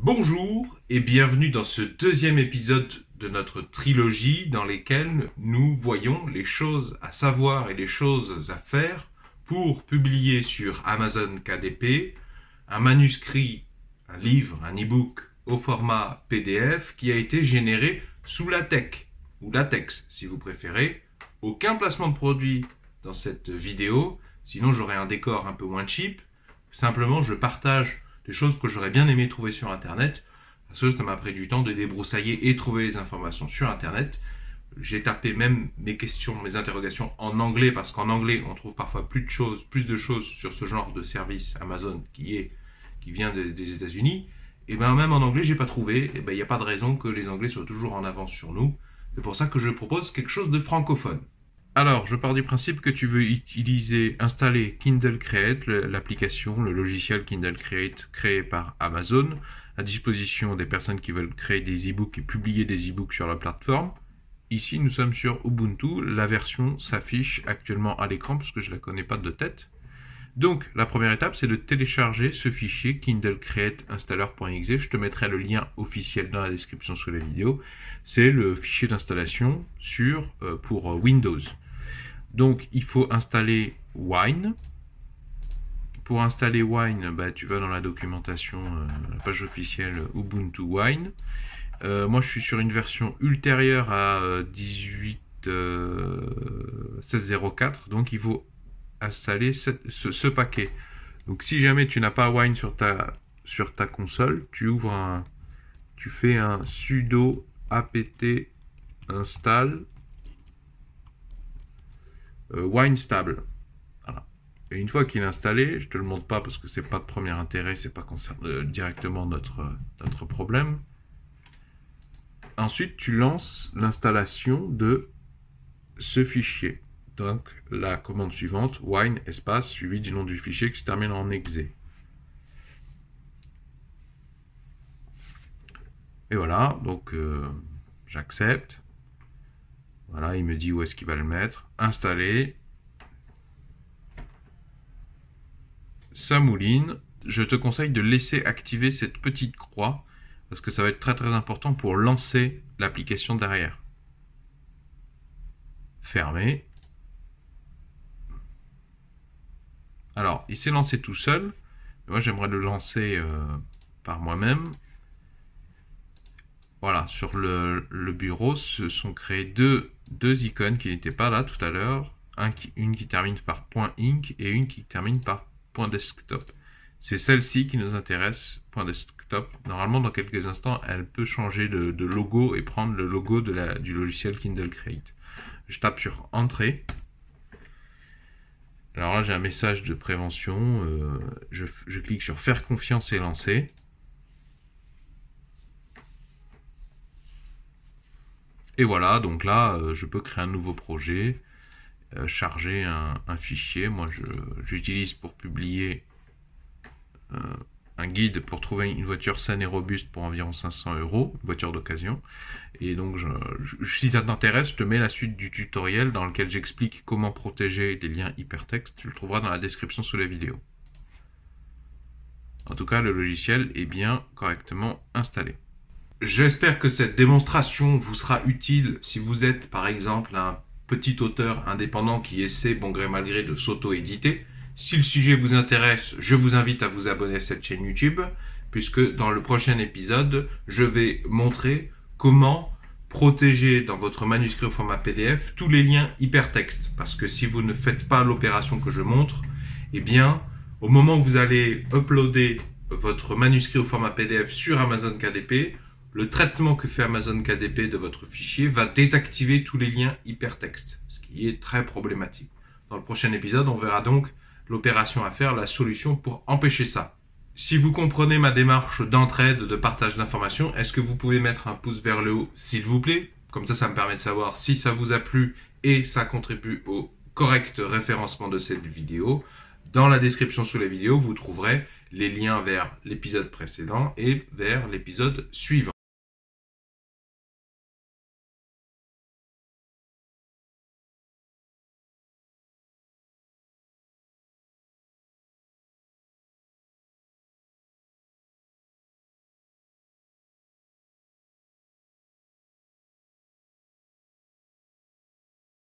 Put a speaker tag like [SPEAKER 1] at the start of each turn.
[SPEAKER 1] Bonjour et bienvenue dans ce deuxième épisode de notre trilogie dans lesquels nous voyons les choses à savoir et les choses à faire pour publier sur Amazon KDP un manuscrit, un livre, un e-book au format PDF qui a été généré sous LaTeX ou LaTeX si vous préférez. Aucun placement de produit dans cette vidéo, sinon j'aurais un décor un peu moins cheap. Simplement je partage des choses que j'aurais bien aimé trouver sur Internet, parce que ça m'a pris du temps de débroussailler et trouver les informations sur Internet. J'ai tapé même mes questions, mes interrogations en anglais, parce qu'en anglais, on trouve parfois plus de choses sur ce genre de service Amazon qui vient des États-Unis. Et bien même en anglais, j'ai pas trouvé. Et ben il n'y a pas de raison que les Anglais soient toujours en avance sur nous. C'est pour ça que je propose quelque chose de francophone. Alors, je pars du principe que tu veux installer Kindle Create, l'application, le logiciel Kindle Create créé par Amazon, à disposition des personnes qui veulent créer des e-books et publier des e-books sur la plateforme. Ici, nous sommes sur Ubuntu. La version s'affiche actuellement à l'écran parce que je ne la connais pas de tête. Donc, la première étape, c'est de télécharger ce fichier Kindle Create installer.exe. Je te mettrai le lien officiel dans la description sous la vidéo. C'est le fichier d'installation pour Windows. Donc, il faut installer Wine. Pour installer Wine, tu vas dans la documentation, la page officielle Ubuntu Wine. Moi, je suis sur une version ultérieure à 16.04, donc il faut installer ce paquet. Donc, si jamais tu n'as pas Wine sur ta console, tu fais un sudo apt install WineStable. Voilà. Et une fois qu'il est installé, je te le montre pas parce que c'est pas de premier intérêt, c'est pas directement notre problème. Ensuite, tu lances l'installation de ce fichier. Donc, la commande suivante, wine espace suivi du nom du fichier qui se termine en exe. Et voilà, donc j'accepte. Voilà, il me dit où est-ce qu'il va le mettre. Installer. Ça mouline. Je te conseille de laisser activer cette petite croix parce que ça va être très très important pour lancer l'application derrière. Fermer. Alors, il s'est lancé tout seul. Moi, j'aimerais le lancer par moi-même. Voilà, sur le bureau, se sont créées deux icônes qui n'étaient pas là tout à l'heure. Une qui termine par .inc et une qui termine par .desktop. C'est celle-ci qui nous intéresse, .desktop. Normalement, dans quelques instants, elle peut changer de logo et prendre le logo du logiciel Kindle Create. Je tape sur Entrée. Alors là, j'ai un message de prévention. Je clique sur Faire confiance et lancer. Et voilà, donc là, je peux créer un nouveau projet, charger un fichier. Moi, j'utilise pour publier un guide pour trouver une voiture saine et robuste pour environ 500 €, une voiture d'occasion. Et donc, si ça t'intéresse, je te mets la suite du tutoriel dans lequel j'explique comment protéger les liens hypertextes. Tu le trouveras dans la description sous la vidéo. En tout cas, le logiciel est bien correctement installé. J'espère que cette démonstration vous sera utile si vous êtes par exemple un petit auteur indépendant qui essaie bon gré mal gré de s'auto-éditer. Si le sujet vous intéresse, je vous invite à vous abonner à cette chaîne YouTube puisque dans le prochain épisode, je vais montrer comment protéger dans votre manuscrit au format PDF tous les liens hypertextes. Parce que si vous ne faites pas l'opération que je montre, eh bien, au moment où vous allez uploader votre manuscrit au format PDF sur Amazon KDP, le traitement que fait Amazon KDP de votre fichier va désactiver tous les liens hypertextes, ce qui est très problématique. Dans le prochain épisode, on verra donc l'opération à faire, la solution pour empêcher ça. Si vous comprenez ma démarche d'entraide, de partage d'informations, est-ce que vous pouvez mettre un pouce vers le haut, s'il vous plaît? Comme ça me permet de savoir si ça vous a plu et ça contribue au correct référencement de cette vidéo. Dans la description sous la vidéo, vous trouverez les liens vers l'épisode précédent et vers l'épisode suivant.